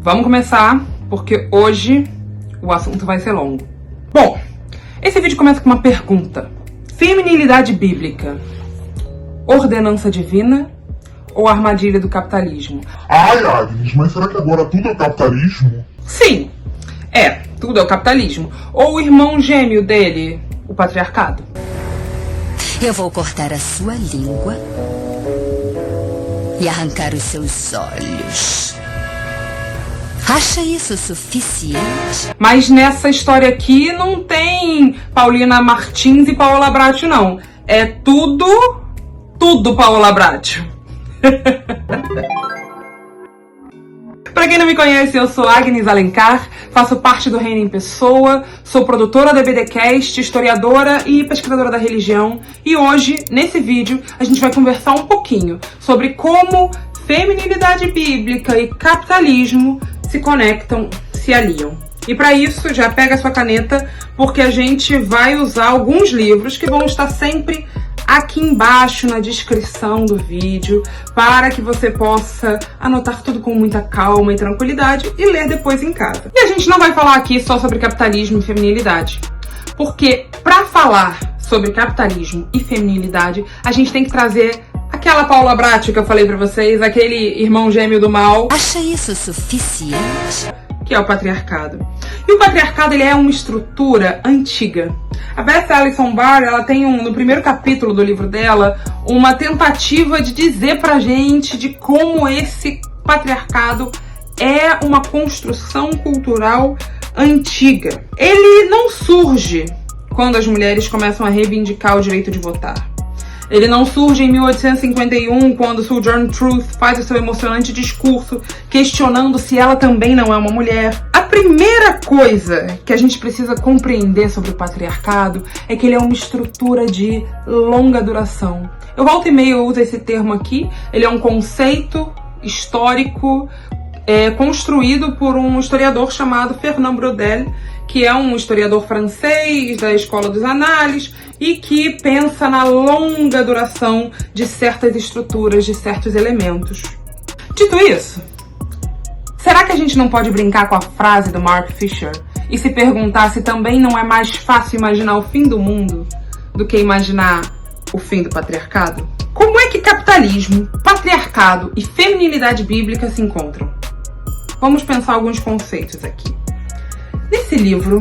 Vamos começar, porque hoje o assunto vai ser longo. Bom, esse vídeo começa com uma pergunta. Feminilidade bíblica, ordenança divina ou armadilha do capitalismo? Ai, Agnes, mas será que agora tudo é capitalismo? Sim, tudo é o capitalismo. Ou o irmão gêmeo dele, o patriarcado. Eu vou cortar a sua língua e arrancar os seus olhos. Acha isso suficiente? Mas nessa história aqui não tem Paulina Martins e Paola Bracho, não. É tudo Paola Bracho. Pra quem não me conhece, eu sou Agnes Alencar, faço parte do Reino em Pessoa, sou produtora da EBDcast, historiadora e pesquisadora da religião. E hoje, nesse vídeo, a gente vai conversar um pouquinho sobre como feminilidade bíblica e capitalismo se conectam, se aliam. E para isso, já pega a sua caneta, porque a gente vai usar alguns livros que vão estar sempre aqui embaixo na descrição do vídeo, para que você possa anotar tudo com muita calma e tranquilidade e ler depois em casa. E a gente não vai falar aqui só sobre capitalismo e feminilidade, porque para falar sobre capitalismo e feminilidade, a gente tem que trazer aquela Paola Bracho que eu falei pra vocês, aquele irmão gêmeo do mal. Acha isso suficiente? Que é o patriarcado. E o patriarcado, ele é uma estrutura antiga. A Beth Allison Barr, ela tem no primeiro capítulo do livro dela, uma tentativa de dizer pra gente de como esse patriarcado é uma construção cultural antiga. Ele não surge quando as mulheres começam a reivindicar o direito de votar. Ele não surge em 1851, quando Sojourner Truth faz o seu emocionante discurso questionando se ela também não é uma mulher. A primeira coisa que a gente precisa compreender sobre o patriarcado é que ele é uma estrutura de longa duração. Eu volta e meia eu uso esse termo aqui, ele é um conceito histórico construído por um historiador chamado Fernand Braudel, que é um historiador francês da Escola dos Análises e que pensa na longa duração de certas estruturas, de certos elementos. Dito isso, será que a gente não pode brincar com a frase do Mark Fisher e se perguntar se também não é mais fácil imaginar o fim do mundo do que imaginar o fim do patriarcado? Como é que capitalismo, patriarcado e feminilidade bíblica se encontram? Vamos pensar alguns conceitos aqui. Nesse livro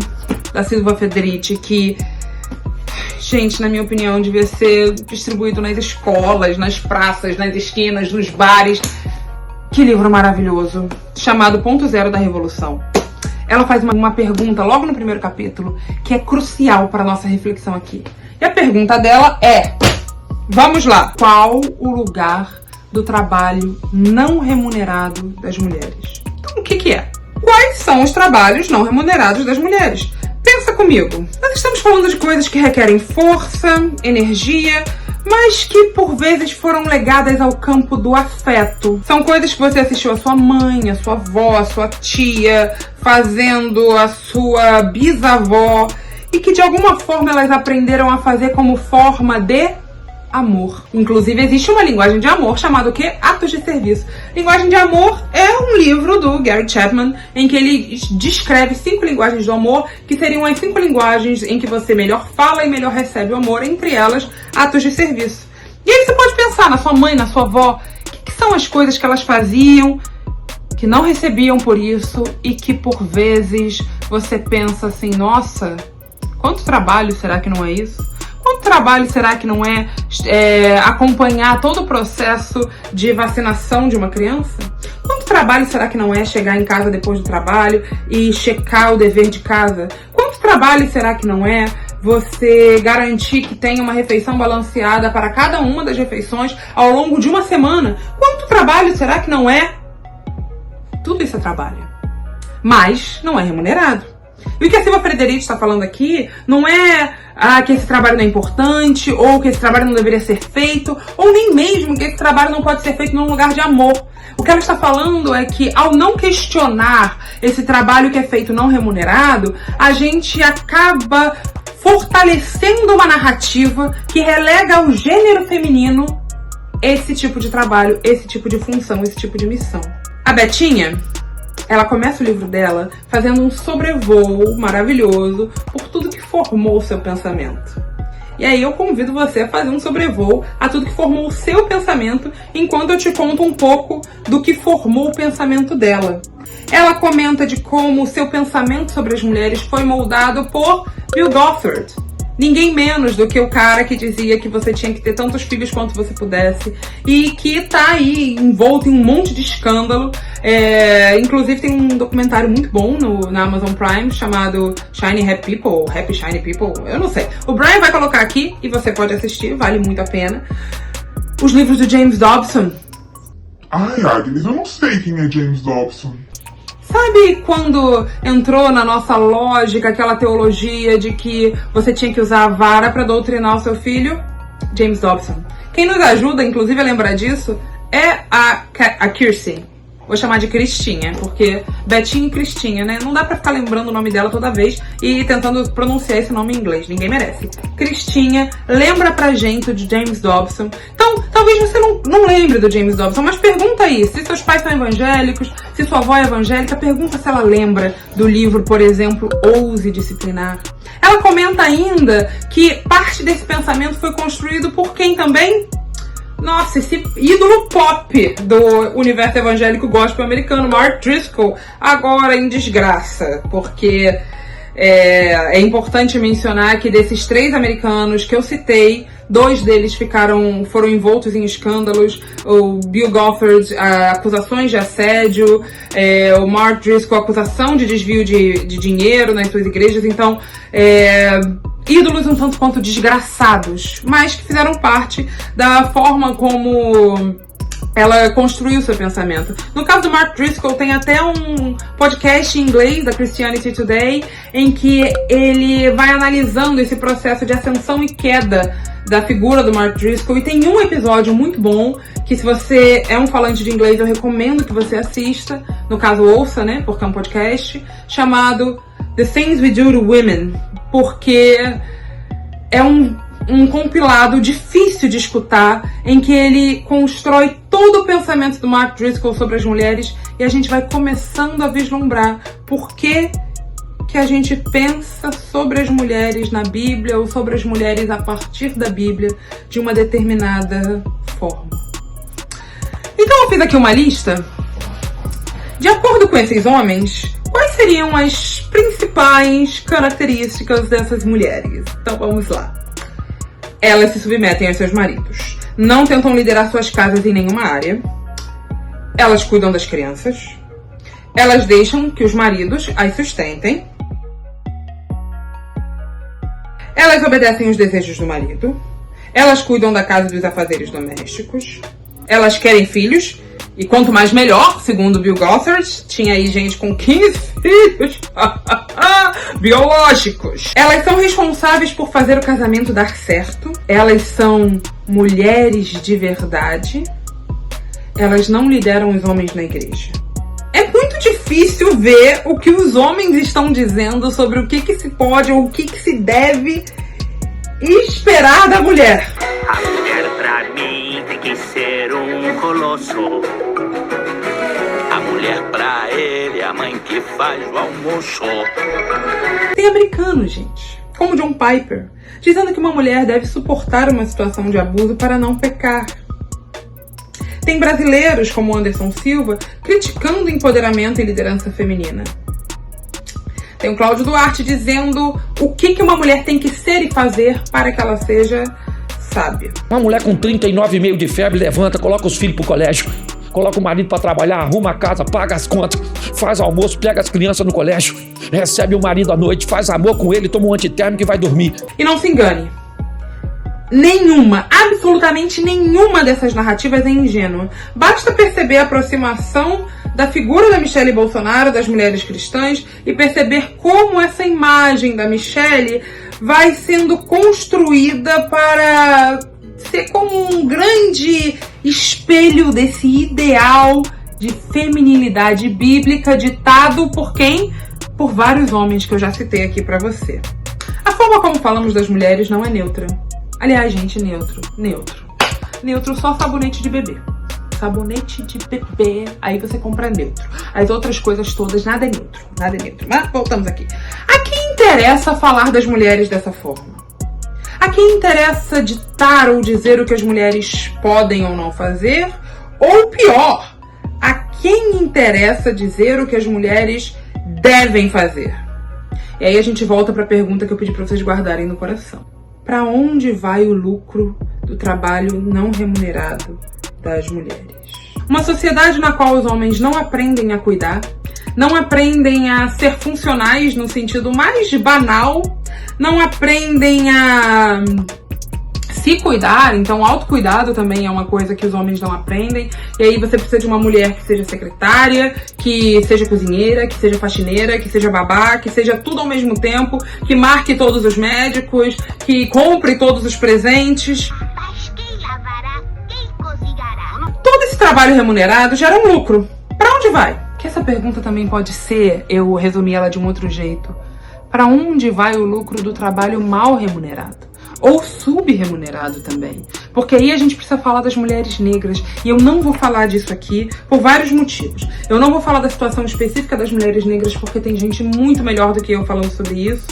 da Silva Federici, que, gente, na minha opinião, devia ser distribuído nas escolas, nas praças, nas esquinas, nos bares. Que livro maravilhoso, chamado Ponto Zero da Revolução. Ela faz uma pergunta logo no primeiro capítulo, que é crucial para a nossa reflexão aqui. E a pergunta dela é, vamos lá, qual o lugar do trabalho não remunerado das mulheres? Então, o que é? Quais são os trabalhos não remunerados das mulheres? Pensa comigo. Nós estamos falando de coisas que requerem força, energia, mas que por vezes foram legadas ao campo do afeto. São coisas que você assistiu a sua mãe, a sua avó, a sua tia, fazendo a sua bisavó, e que de alguma forma elas aprenderam a fazer como forma de amor. Inclusive, existe uma linguagem de amor chamada o quê? Atos de serviço. Linguagem de amor é um livro do Gary Chapman, em que ele descreve 5 linguagens do amor, que seriam as 5 linguagens em que você melhor fala e melhor recebe o amor, entre elas, atos de serviço. E aí você pode pensar na sua mãe, na sua avó, o que são as coisas que elas faziam, que não recebiam por isso, e que por vezes você pensa assim, nossa, quanto trabalho será que não é isso? Quanto trabalho será que não é acompanhar todo o processo de vacinação de uma criança? Quanto trabalho será que não é chegar em casa depois do trabalho e checar o dever de casa? Quanto trabalho será que não é você garantir que tenha uma refeição balanceada para cada uma das refeições ao longo de uma semana? Quanto trabalho será que não é? Tudo isso é trabalho, mas não é remunerado. E o que a Silva Federici está falando aqui não é que esse trabalho não é importante, ou que esse trabalho não deveria ser feito, ou nem mesmo que esse trabalho não pode ser feito num lugar de amor. O que ela está falando é que, ao não questionar esse trabalho que é feito não remunerado, a gente acaba fortalecendo uma narrativa que relega ao gênero feminino esse tipo de trabalho, esse tipo de função, esse tipo de missão. A Betinha, ela começa o livro dela fazendo um sobrevoo maravilhoso por tudo que formou o seu pensamento. E aí eu convido você a fazer um sobrevoo a tudo que formou o seu pensamento, enquanto eu te conto um pouco do que formou o pensamento dela. Ela comenta de como o seu pensamento sobre as mulheres foi moldado por Bill Gothard. Ninguém menos do que o cara que dizia que você tinha que ter tantos filhos quanto você pudesse e que tá aí envolto em um monte de escândalo. Inclusive tem um documentário muito bom na Amazon Prime chamado Shiny Happy People, Happy Shiny People, eu não sei. O Brian vai colocar aqui e você pode assistir, vale muito a pena. Os livros do James Dobson. Ai, Agnes, eu não sei quem é James Dobson. Sabe quando entrou na nossa lógica aquela teologia de que você tinha que usar a vara para doutrinar o seu filho? James Dobson. Quem nos ajuda, inclusive, a lembrar disso é a Kirsty. Vou chamar de Cristinha, porque Betinha e Cristinha, né? Não dá pra ficar lembrando o nome dela toda vez e tentando pronunciar esse nome em inglês. Ninguém merece. Cristinha, lembra pra gente de James Dobson. Então, talvez você não lembre do James Dobson, mas pergunta aí, se seus pais são evangélicos, se sua avó é evangélica, pergunta se ela lembra do livro, por exemplo, Ouse Disciplinar. Ela comenta ainda que parte desse pensamento foi construído por quem também? Nossa, esse ídolo pop do universo evangélico gospel americano, Mark Driscoll, agora em desgraça, porque é importante mencionar que desses 3 americanos que eu citei, 2 deles foram envoltos em escândalos. O Bill Gothard, acusações de assédio, o Mark Driscoll, acusação de desvio de dinheiro nas suas igrejas. Então, ídolos um tanto quanto desgraçados, mas que fizeram parte da forma como ela construiu seu pensamento. No caso do Mark Driscoll, tem até um podcast em inglês da Christianity Today, em que ele vai analisando esse processo de ascensão e queda da figura do Mark Driscoll, e tem um episódio muito bom, que se você é um falante de inglês, eu recomendo que você assista, no caso ouça, né, porque é um podcast, chamado The Things We Do to Women, porque é um compilado difícil de escutar, em que ele constrói todo o pensamento do Mark Driscoll sobre as mulheres, e a gente vai começando a vislumbrar por que a gente pensa sobre as mulheres na Bíblia, ou sobre as mulheres a partir da Bíblia, de uma determinada forma. Então eu fiz aqui uma lista. De acordo com esses homens, quais seriam as principais características dessas mulheres? Então vamos lá. Elas se submetem aos seus maridos. Não tentam liderar suas casas em nenhuma área. Elas cuidam das crianças. Elas deixam que os maridos as sustentem. Elas obedecem os desejos do marido. Elas cuidam da casa e dos afazeres domésticos. Elas querem filhos. E quanto mais melhor, segundo Bill Gothard. Tinha aí gente com 15 filhos biológicos. Elas são responsáveis por fazer o casamento dar certo. Elas são mulheres de verdade. Elas não lideram os homens na igreja. É muito difícil ver o que os homens estão dizendo sobre o que se pode ou o que se deve esperar da mulher. A mulher pra mim tem que ser um colosso. A mulher pra ele é a mãe que faz o almoço. Tem americanos, gente, como John Piper, dizendo que uma mulher deve suportar uma situação de abuso para não pecar. Tem brasileiros, como Anderson Silva, criticando o empoderamento e liderança feminina. Tem o Cláudio Duarte dizendo o que uma mulher tem que ser e fazer para que ela seja sábia. Uma mulher com 39,5 de febre levanta, coloca os filhos pro colégio, coloca o marido para trabalhar, arruma a casa, paga as contas, faz almoço, pega as crianças no colégio, recebe o marido à noite, faz amor com ele, toma um antitérmico e vai dormir. E não se engane. Nenhuma, absolutamente nenhuma dessas narrativas é ingênua. Basta perceber a aproximação da figura da Michelle Bolsonaro, das mulheres cristãs, e perceber como essa imagem da Michelle vai sendo construída para ser como um grande espelho desse ideal de feminilidade bíblica ditado por quem? Por vários homens que eu já citei aqui pra você. A forma como falamos das mulheres não é neutra. Aliás, gente, neutro só sabonete de bebê. sabonete de bebê, aí você compra neutro. As outras coisas todas, nada é neutro, nada é neutro. Mas voltamos aqui. A quem interessa falar das mulheres dessa forma? A quem interessa ditar ou dizer o que as mulheres podem ou não fazer? Ou pior, a quem interessa dizer o que as mulheres devem fazer? E aí a gente volta para a pergunta que eu pedi para vocês guardarem no coração. Para onde vai o lucro do trabalho não remunerado das mulheres? Uma sociedade na qual os homens não aprendem a cuidar, não aprendem a ser funcionais no sentido mais banal, não aprendem a se cuidar, então autocuidado também é uma coisa que os homens não aprendem, e aí você precisa de uma mulher que seja secretária, que seja cozinheira, que seja faxineira, que seja babá, que seja tudo ao mesmo tempo, que marque todos os médicos, que compre todos os presentes. Mas quem lavará, quem cozinhará? Todo esse trabalho remunerado gera um lucro. Para onde vai? Que essa pergunta também pode ser, eu resumi ela de um outro jeito. Para onde vai o lucro do trabalho mal remunerado? Ou subremunerado também. Porque aí a gente precisa falar das mulheres negras. E eu não vou falar disso aqui por vários motivos. Eu não vou falar da situação específica das mulheres negras porque tem gente muito melhor do que eu falando sobre isso,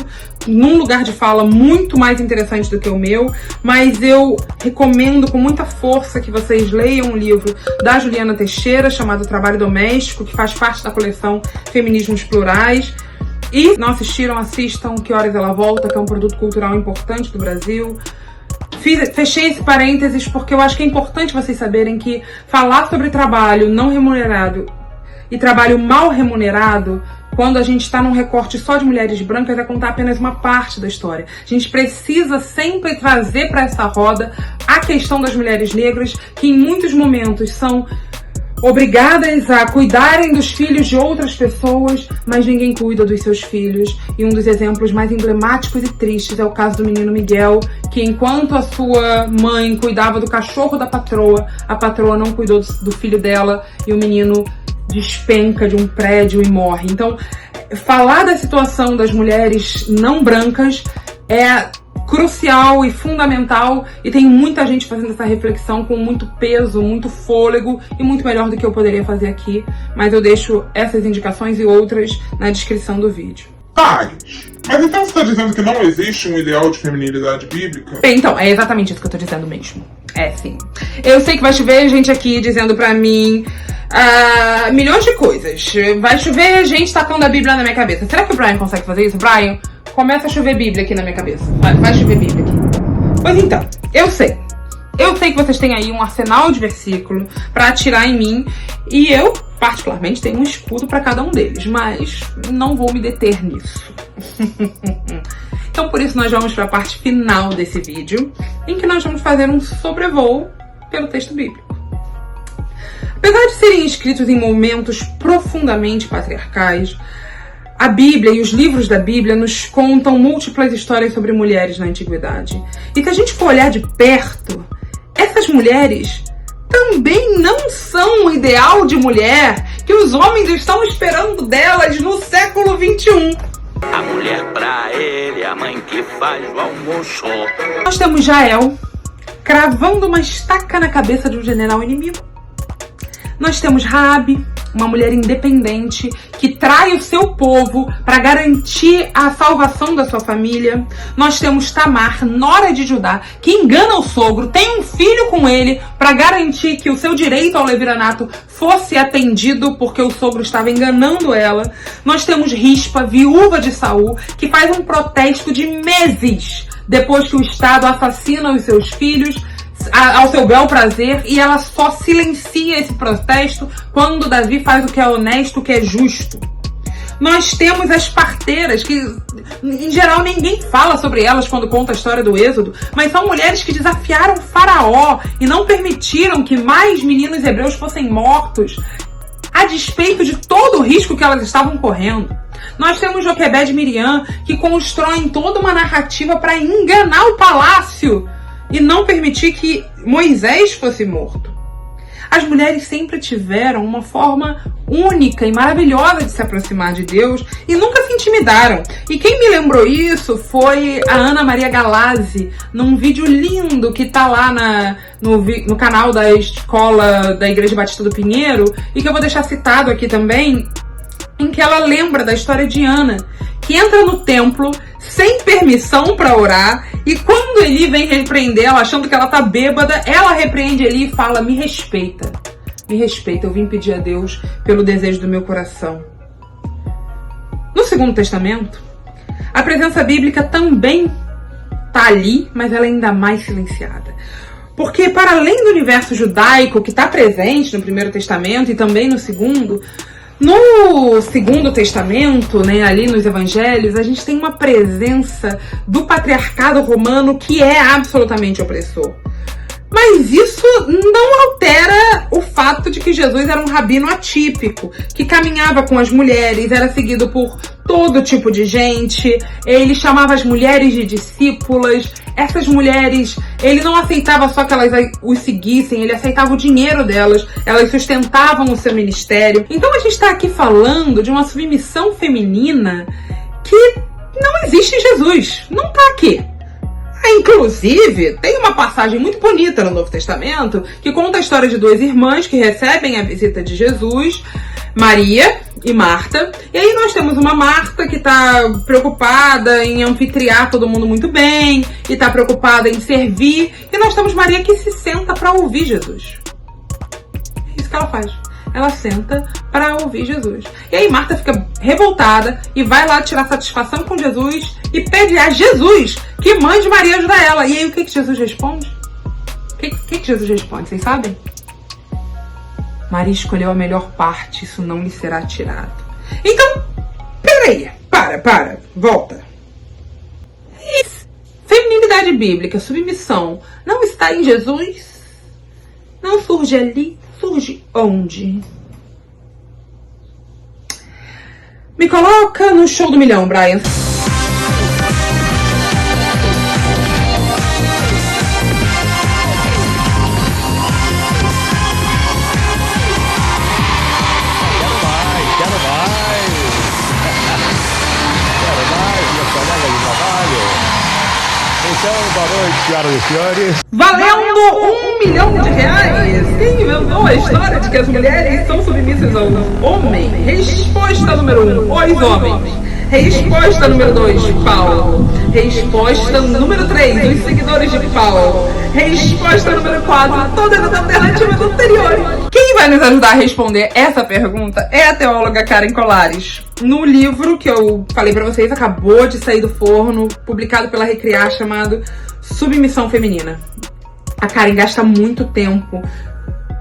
num lugar de fala muito mais interessante do que o meu. Mas eu recomendo com muita força que vocês leiam um livro da Juliana Teixeira chamado Trabalho Doméstico, que faz parte da coleção Feminismos Plurais. E não assistiram, assistam Que Horas Ela Volta, que é um produto cultural importante do Brasil. Fechei esse parênteses porque eu acho que é importante vocês saberem que falar sobre trabalho não remunerado e trabalho mal remunerado, quando a gente está num recorte só de mulheres brancas, é contar apenas uma parte da história. A gente precisa sempre trazer para essa roda a questão das mulheres negras, que em muitos momentos são obrigadas a cuidarem dos filhos de outras pessoas, mas ninguém cuida dos seus filhos. E um dos exemplos mais emblemáticos e tristes é o caso do menino Miguel, que enquanto a sua mãe cuidava do cachorro da patroa, a patroa não cuidou do filho dela e o menino despenca de um prédio e morre. Então, falar da situação das mulheres não brancas é crucial e fundamental, e tem muita gente fazendo essa reflexão com muito peso, muito fôlego e muito melhor do que eu poderia fazer aqui, mas eu deixo essas indicações e outras na descrição do vídeo. Thales, mas então você está dizendo que não existe um ideal de feminilidade bíblica? Bem, então, é exatamente isso que eu tô dizendo mesmo. É, sim. Eu sei que vai chover gente aqui dizendo pra mim milhões de coisas. Vai chover gente tacando a Bíblia na minha cabeça. Será que o Brian consegue fazer isso? Brian, começa a chover Bíblia aqui na minha cabeça. Vai chover Bíblia aqui. Pois então, eu sei. Eu sei que vocês têm aí um arsenal de versículo pra atirar em mim. E eu, particularmente, tenho um escudo pra cada um deles. Mas não vou me deter nisso. Então, por isso, nós vamos pra parte final desse vídeo, em que nós vamos fazer um sobrevoo pelo texto bíblico. Apesar de serem escritos em momentos profundamente patriarcais, a Bíblia e os livros da Bíblia nos contam múltiplas histórias sobre mulheres na antiguidade. E se a gente for olhar de perto, essas mulheres também não são o ideal de mulher que os homens estão esperando delas no século XXI. A mulher pra ele, a mãe que faz o almoço. Nós temos Jael cravando uma estaca na cabeça de um general inimigo. Nós temos Raabe, uma mulher independente que trai o seu povo para garantir a salvação da sua família. Nós temos Tamar, nora de Judá, que engana o sogro, tem um filho com ele para garantir que o seu direito ao leviranato fosse atendido porque o sogro estava enganando ela. Nós temos Rispa, viúva de Saul, que faz um protesto de meses depois que o Estado assassina os seus filhos ao seu bel prazer, e ela só silencia esse protesto quando Davi faz o que é honesto, o que é justo. Nós temos as parteiras, que em geral ninguém fala sobre elas quando conta a história do Êxodo, mas são mulheres que desafiaram Faraó e não permitiram que mais meninos hebreus fossem mortos, a despeito de todo o risco que elas estavam correndo. Nós temos Joquebede e Miriam, que constroem toda uma narrativa para enganar o palácio e não permitir que Moisés fosse morto. As mulheres sempre tiveram uma forma única e maravilhosa de se aproximar de Deus e nunca se intimidaram. E quem me lembrou isso foi a Ana Maria Galazzi, num vídeo lindo que tá lá no canal da escola da Igreja Batista do Pinheiro, e que eu vou deixar citado aqui também, em que ela lembra da história de Ana, que entra no templo sem permissão para orar, e quando Eli vem repreender ela, achando que ela tá bêbada, ela repreende Eli e fala: me respeita, eu vim pedir a Deus pelo desejo do meu coração. No Segundo Testamento, a presença bíblica também tá ali, mas ela é ainda mais silenciada. Porque para além do universo judaico que está presente no Primeiro Testamento e também no Segundo, no Segundo Testamento, né, ali nos Evangelhos, a gente tem uma presença do patriarcado romano que é absolutamente opressor. Mas isso não altera o fato de que Jesus era um rabino atípico, que caminhava com as mulheres, era seguido por todo tipo de gente, ele chamava as mulheres de discípulas. Essas mulheres, ele não aceitava só que elas os seguissem, ele aceitava o dinheiro delas, elas sustentavam o seu ministério. Então a gente está aqui falando de uma submissão feminina que não existe em Jesus, não está aqui. Inclusive, tem uma passagem muito bonita no Novo Testamento que conta a história de duas irmãs que recebem a visita de Jesus, Maria e Marta. E aí nós temos uma Marta que está preocupada em anfitriar todo mundo muito bem e está preocupada em servir. E nós temos Maria que se senta para ouvir Jesus. É isso que ela faz. Ela senta para ouvir Jesus. E aí Marta fica revoltada e vai lá tirar satisfação com Jesus e pede a Jesus que mande Maria ajudar ela. E aí o que Jesus responde? O que Jesus responde? Vocês sabem? Maria escolheu a melhor parte, isso não lhe será tirado. Então, peraí, volta. Feminilidade bíblica, submissão, não está em Jesus? Não surge ali? Surge onde? Me coloca no show do milhão, Brian. Boa noite, senhoras e senhores. Valendo R$1 milhão! Quem inventou a história de que as mulheres são submissas ao homem? Resposta número 1, os homens. Resposta número 2, Paulo. Resposta número 3, os seguidores de Paulo. Resposta número 4, todas as alternativas anteriores. Quem vai nos ajudar a responder essa pergunta é a teóloga Karen Colares. No livro que eu falei pra vocês, acabou de sair do forno, publicado pela Recriar, chamado Submissão Feminina. A Karen gasta muito tempo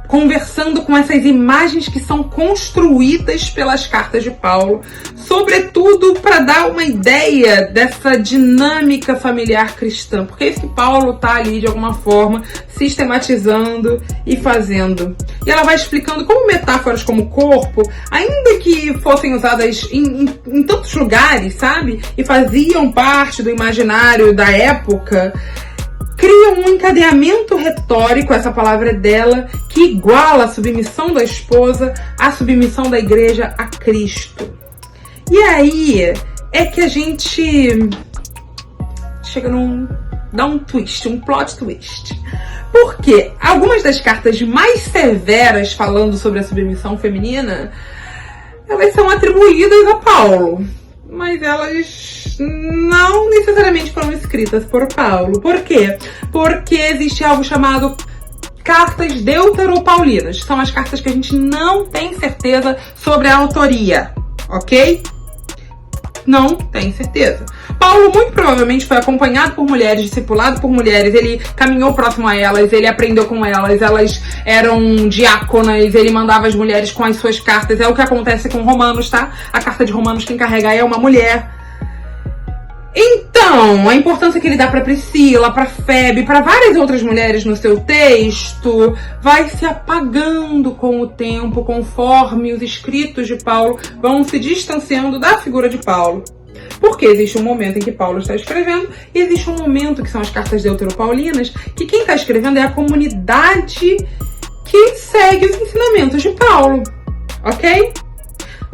conversando com essas imagens que são construídas pelas cartas de Paulo, sobretudo para dar uma ideia dessa dinâmica familiar cristã, porque é isso que Paulo tá ali de alguma forma sistematizando e fazendo. E ela vai explicando como metáforas como corpo, ainda que fossem usadas em tantos lugares, sabe? E faziam parte do imaginário da época, cria um encadeamento retórico, essa palavra é dela, que iguala a submissão da esposa à submissão da igreja a Cristo. E aí é que a gente chega dá um twist, um plot twist. Porque algumas das cartas mais severas falando sobre a submissão feminina, elas são atribuídas a Paulo. Mas elas não necessariamente foram escritas por Paulo. Por quê? Porque existe algo chamado cartas deuteropaulinas. São as cartas que a gente não tem certeza sobre a autoria, ok? Não tem certeza. Paulo muito provavelmente foi acompanhado por mulheres, discipulado por mulheres, ele caminhou próximo a elas, ele aprendeu com elas, elas eram diáconas, ele mandava as mulheres com as suas cartas. É o que acontece com Romanos, tá? A carta de Romanos quem carrega é uma mulher. Então, a importância que ele dá para Priscila, para Febe, para várias outras mulheres no seu texto, vai se apagando com o tempo, conforme os escritos de Paulo vão se distanciando da figura de Paulo. Porque existe um momento em que Paulo está escrevendo e existe um momento que são as cartas deuteropaulinas, que quem está escrevendo é a comunidade que segue os ensinamentos de Paulo, ok?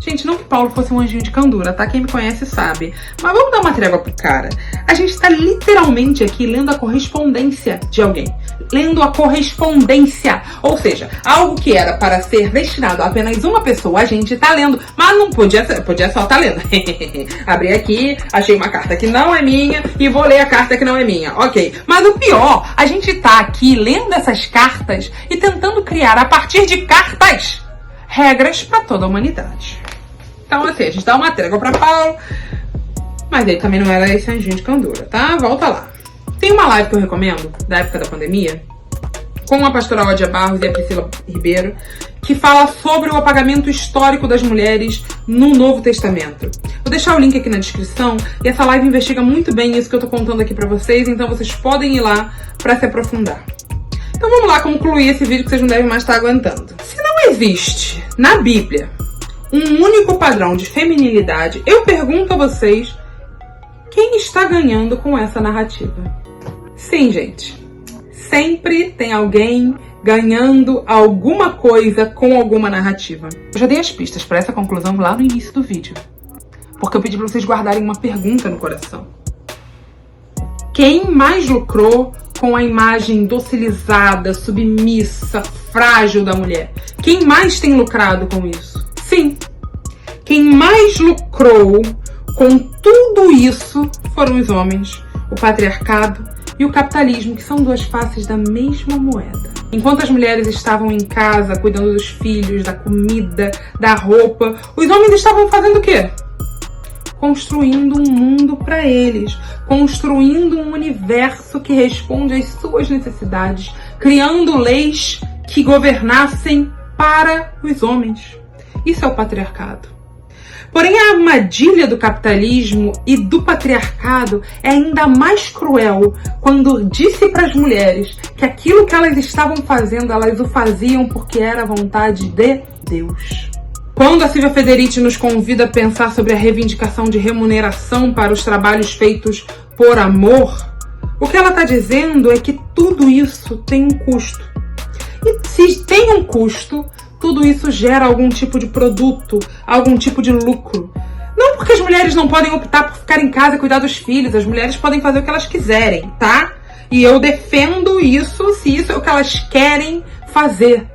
Gente, não que Paulo fosse um anjinho de candura, tá? Quem me conhece sabe. Mas vamos dar uma trégua pro cara. A gente tá literalmente aqui lendo a correspondência de alguém. Lendo a correspondência. Ou seja, algo que era para ser destinado a apenas uma pessoa, a gente tá lendo. Mas não podia ser, podia só tá lendo. Abri aqui, achei uma carta que não é minha e vou ler a carta que não é minha. Ok. Mas o pior, a gente tá aqui lendo essas cartas e tentando criar, a partir de cartas, regras para toda a humanidade. Então, assim, a gente dá uma trégua para Paulo, mas ele também não era esse anjinho de candura, tá? Volta lá. Tem uma live que eu recomendo, da época da pandemia, com a pastora Ódia Barros e a Priscila Ribeiro, que fala sobre o apagamento histórico das mulheres no Novo Testamento. Vou deixar o link aqui na descrição, e essa live investiga muito bem isso que eu tô contando aqui para vocês, então vocês podem ir lá para se aprofundar. Então vamos lá concluir esse vídeo que vocês não devem mais estar aguentando. Se não existe na Bíblia um único padrão de feminilidade, eu pergunto a vocês, quem está ganhando com essa narrativa? Sim, gente. Sempre tem alguém ganhando alguma coisa com alguma narrativa. Eu já dei as pistas para essa conclusão lá no início do vídeo, porque eu pedi para vocês guardarem uma pergunta no coração. Quem mais lucrou com a imagem docilizada, submissa, frágil da mulher? Quem mais tem lucrado com isso? Sim, quem mais lucrou com tudo isso foram os homens, o patriarcado e o capitalismo, que são duas faces da mesma moeda. Enquanto as mulheres estavam em casa, cuidando dos filhos, da comida, da roupa, os homens estavam fazendo o quê? Construindo um mundo para eles, construindo um universo que responde às suas necessidades, criando leis que governassem para os homens. Isso é o patriarcado. Porém, a armadilha do capitalismo e do patriarcado é ainda mais cruel quando disse para as mulheres que aquilo que elas estavam fazendo, elas o faziam porque era a vontade de Deus. Quando a Silvia Federici nos convida a pensar sobre a reivindicação de remuneração para os trabalhos feitos por amor, o que ela está dizendo é que tudo isso tem um custo. E se tem um custo, tudo isso gera algum tipo de produto, algum tipo de lucro. Não porque as mulheres não podem optar por ficar em casa e cuidar dos filhos, as mulheres podem fazer o que elas quiserem, tá? E eu defendo isso se isso é o que elas querem fazer.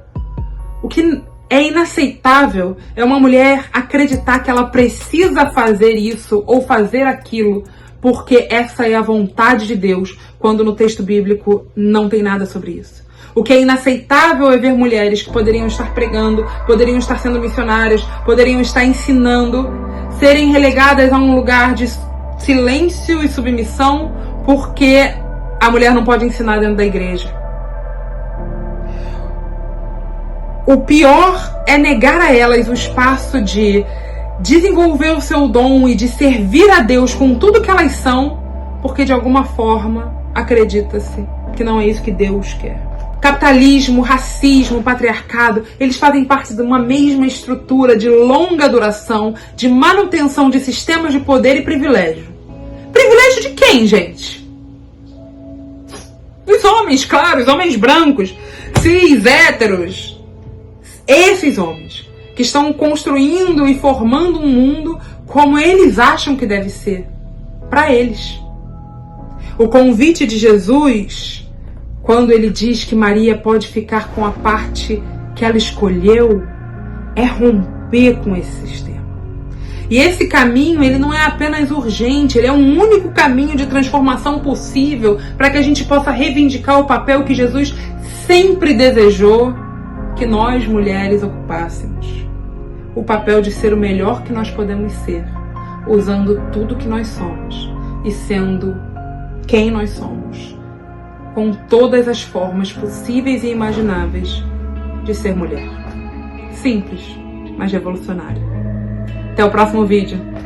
O que é inaceitável é uma mulher acreditar que ela precisa fazer isso ou fazer aquilo porque essa é a vontade de Deus, quando no texto bíblico não tem nada sobre isso. O que é inaceitável é ver mulheres que poderiam estar pregando, poderiam estar sendo missionárias, poderiam estar ensinando, serem relegadas a um lugar de silêncio e submissão porque a mulher não pode ensinar dentro da igreja. O pior é negar a elas o espaço de desenvolver o seu dom e de servir a Deus com tudo que elas são, porque de alguma forma acredita-se que não é isso que Deus quer. Capitalismo, racismo, patriarcado, eles fazem parte de uma mesma estrutura de longa duração, de manutenção de sistemas de poder e privilégio. Privilégio de quem, gente? Os homens, claro, os homens brancos, cis, héteros. Esses homens que estão construindo e formando um mundo como eles acham que deve ser, para eles. O convite de Jesus, quando ele diz que Maria pode ficar com a parte que ela escolheu, é romper com esse sistema. E esse caminho, ele não é apenas urgente, ele é um único caminho de transformação possível para que a gente possa reivindicar o papel que Jesus sempre desejou que nós, mulheres, ocupássemos. O papel de ser o melhor que nós podemos ser, usando tudo que nós somos e sendo quem nós somos, com todas as formas possíveis e imagináveis de ser mulher. Simples, mas revolucionário. Até o próximo vídeo.